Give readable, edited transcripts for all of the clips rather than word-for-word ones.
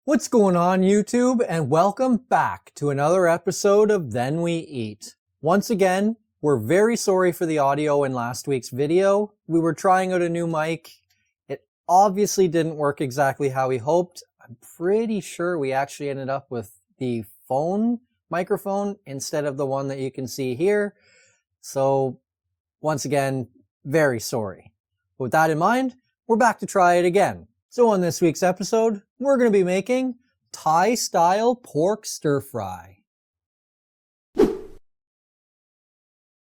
What's going on, YouTube, and welcome back to another episode of Then We Eat. Once again, we're very sorry for the audio in last week's video. We were trying out a new mic. It obviously didn't work exactly how we hoped. I'm pretty sure we actually ended up with the phone microphone instead of the one that you can see here. So, once again, very sorry. With that in mind, we're back to try it again. So on this week's episode, we're going to be making Thai-style pork stir-fry. So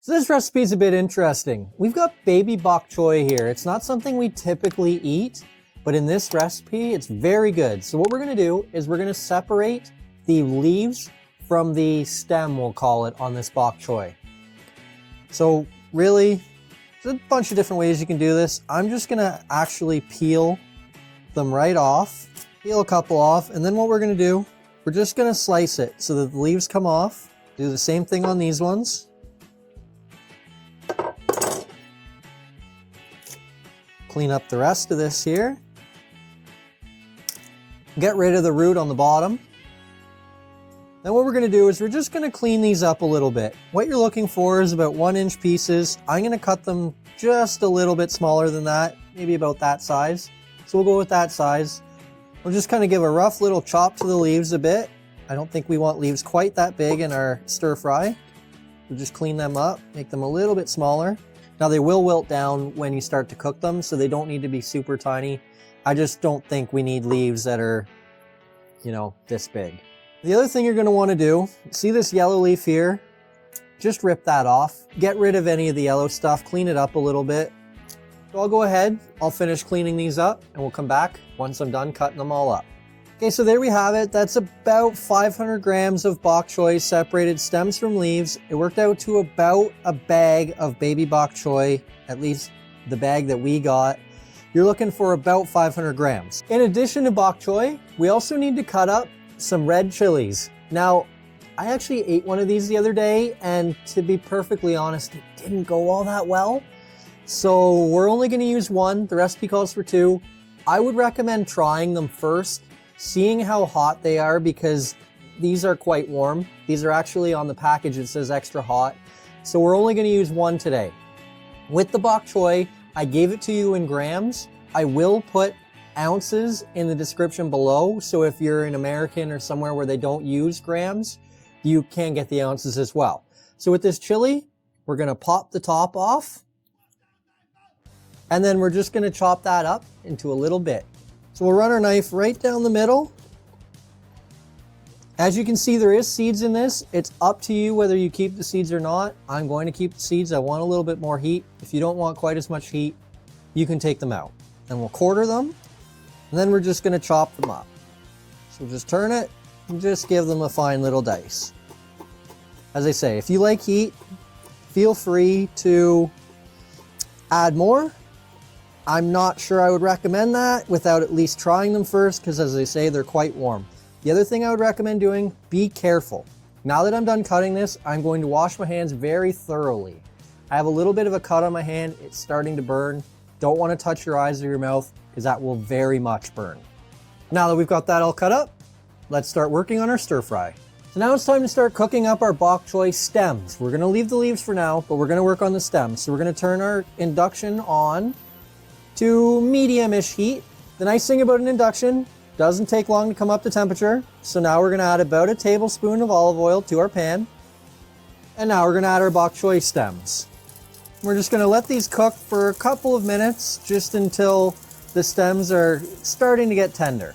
this recipe is a bit interesting. We've got Baby Bok Choy here. It's not something we typically eat, but in this recipe, it's very good. So what we're going to do is we're going to separate the leaves from the stem, we'll call it, on this bok choy. So really, there's a bunch of different ways you can do this. I'm just going to actually peel them right off, peel a couple off, and then what we're going to do, we're just going to slice it so that the leaves come off. Do the same thing on these ones. Clean up the rest of this here. Get rid of the root on the bottom. Then what we're going to do is we're just going to clean these up a little bit. What you're looking for is about 1-inch pieces. I'm going to cut them just a little bit smaller than that, maybe about that size. So we'll go with that size. We'll just kind of give a rough little chop to the leaves a bit. I don't think we want leaves quite that big in our stir fry. We'll just clean them up, make them a little bit smaller. Now they will wilt down when you start to cook them, so they don't need to be super tiny. I just don't think we need leaves that are, this big. The other thing you're going to want to do, see this yellow leaf here? Just rip that off. Get rid of any of the yellow stuff, clean it up a little bit. So I'll go ahead, I'll finish cleaning these up, and we'll come back once I'm done cutting them all up. Okay, so there we have it. That's about 500 grams of bok choy separated stems from leaves. It worked out to about a bag of baby bok choy, at least the bag that we got. You're looking for about 500 grams. In addition to bok choy, we also need to cut up some red chilies. Now, I actually ate one of these the other day, and to be perfectly honest, it didn't go all that well. So we're only going to use one. The recipe calls for 2. I would recommend trying them first, seeing how hot they are, because these are quite warm. These are actually on the package, it says extra hot. So we're only going to use 1 today. With the bok choy, I gave it to you in grams. I will put ounces in the description below. So if you're an American or somewhere where they don't use grams, you can get the ounces as well. So with this chili, we're going to pop the top off. And then we're just going to chop that up into a little bit. So we'll run our knife right down the middle. As you can see, there is seeds in this. It's up to you whether you keep the seeds or not. I'm going to keep the seeds. I want a little bit more heat. If you don't want quite as much heat, you can take them out. Then we'll quarter them. And then we're just going to chop them up. So just turn it and just give them a fine little dice. As I say, if you like heat, feel free to add more. I'm not sure I would recommend that without at least trying them first, because as I say, they're quite warm. The other thing I would recommend doing, be careful. Now that I'm done cutting this, I'm going to wash my hands very thoroughly. I have a little bit of a cut on my hand. It's starting to burn. Don't want to touch your eyes or your mouth, because that will very much burn. Now that we've got that all cut up, let's start working on our stir fry. So now it's time to start cooking up our bok choy stems. We're going to leave the leaves for now, but we're going to work on the stems. So we're going to turn our induction on to medium-ish heat. The nice thing about an induction, doesn't take long to come up to temperature. So now we're going to add about a tablespoon of olive oil to our pan. And now we're going to add our bok choy stems. We're just going to let these cook for a couple of minutes, just until the stems are starting to get tender.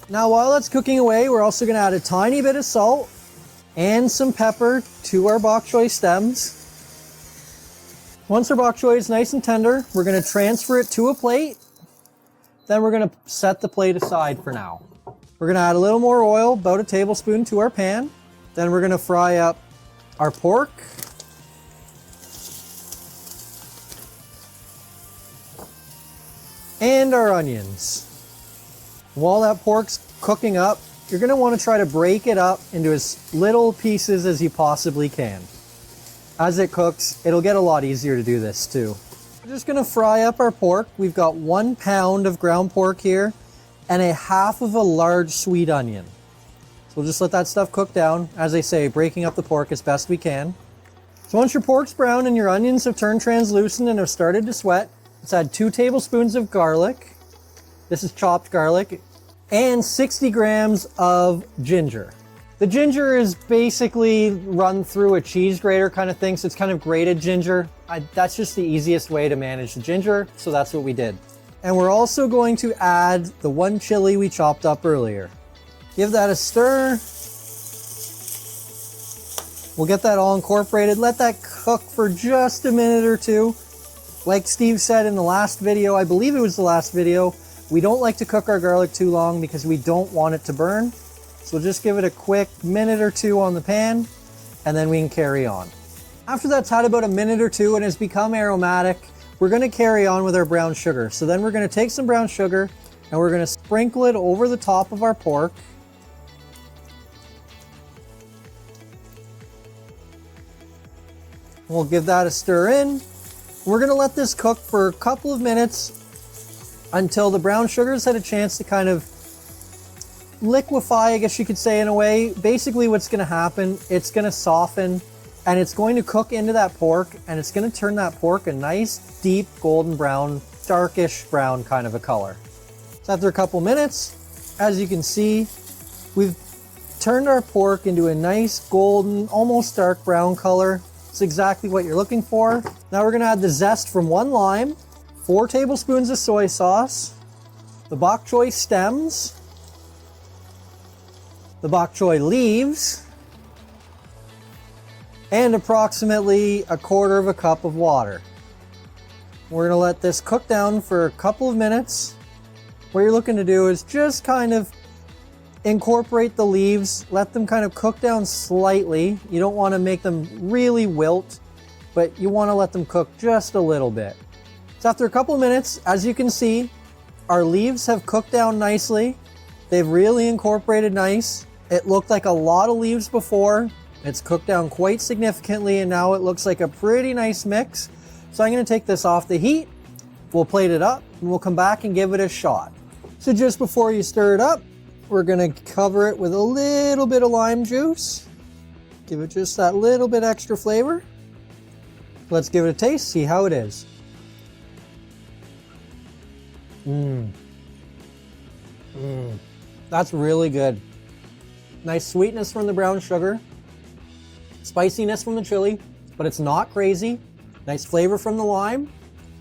Now while that's cooking away, we're also going to add a tiny bit of salt and some pepper to our bok choy stems. Once our bok choy is nice and tender, we're going to transfer it to a plate. Then we're going to set the plate aside for now. We're going to add a little more oil, about a tablespoon, to our pan. Then we're going to fry up our pork. And our onions. While that pork's cooking up, you're going to want to try to break it up into as little pieces as you possibly can. As it cooks, it'll get a lot easier to do this too. We're just going to fry up our pork. We've got 1 pound of ground pork here, and a half of a large sweet onion. So we'll just let that stuff cook down. As I say, breaking up the pork as best we can. So once your pork's brown and your onions have turned translucent and have started to sweat, let's add 2 tablespoons of garlic. This is chopped garlic. And 60 grams of ginger. The ginger is basically run through a cheese grater kind of thing, so it's kind of grated ginger. That's just the easiest way to manage the ginger, so that's what we did. And we're also going to add the 1 chili we chopped up earlier. Give that a stir. We'll get that all incorporated. Let that cook for just a minute or two. Like Steve said in the last video, I believe it was the last video, we don't like to cook our garlic too long because we don't want it to burn. So we'll just give it a quick minute or two on the pan, and then we can carry on. After that's had about a minute or two and has become aromatic, we're gonna carry on with our brown sugar. So then we're gonna take some brown sugar and we're gonna sprinkle it over the top of our pork. We'll give that a stir in. We're gonna let this cook for a couple of minutes until the brown sugar's had a chance to kind of liquefy, I guess you could say, in a way. Basically what's gonna happen, it's gonna soften and it's going to cook into that pork, and it's gonna turn that pork a nice, deep, golden brown, darkish brown kind of a color. So after a couple minutes, as you can see, we've turned our pork into a nice, golden, almost dark brown color. It's exactly what you're looking for. Now we're gonna add the zest from 1 lime, 4 tablespoons of soy sauce, the bok choy stems, the bok choy leaves, and approximately 1/4 cup of water. We're gonna let this cook down for a couple of minutes. What you're looking to do is just kind of incorporate the leaves, let them kind of cook down slightly. You don't want to make them really wilt, but you want to let them cook just a little bit. So after a couple of minutes, as you can see, our leaves have cooked down nicely. They've really incorporated nice. It looked like a lot of leaves before. It's cooked down quite significantly, and now it looks like a pretty nice mix. So I'm going to take this off the heat. We'll plate it up and we'll come back and give it a shot. So just before you stir it up, we're going to cover it with a little bit of lime juice. Give it just that little bit extra flavor. Let's give it a taste, see how it is. That's really good. Nice sweetness from the brown sugar. Spiciness from the chili, but it's not crazy. Nice flavor from the lime.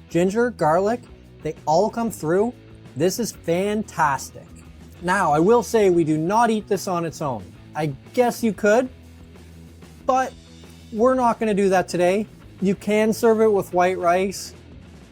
Ginger, garlic, they all come through. This is fantastic. Now, I will say we do not eat this on its own. I guess you could, but we're not gonna do that today. You can serve it with white rice.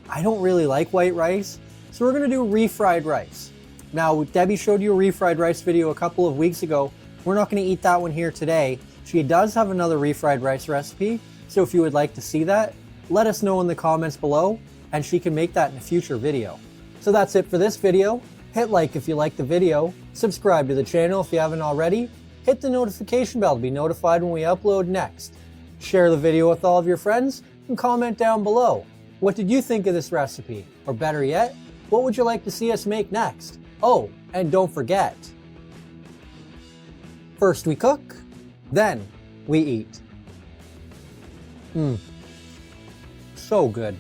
I don't really like white rice, so we're gonna do refried rice. Now, Debbie showed you a refried rice video a couple of weeks ago. We're not gonna eat that one here today. She does have another refried rice recipe, so if you would like to see that, let us know in the comments below, and she can make that in a future video. So that's it for this video. Hit like if you liked the video, subscribe to the channel if you haven't already, hit the notification bell to be notified when we upload next. Share the video with all of your friends and comment down below. What did you think of this recipe? Or better yet, what would you like to see us make next? Oh, and don't forget, first we cook, then we eat. So good.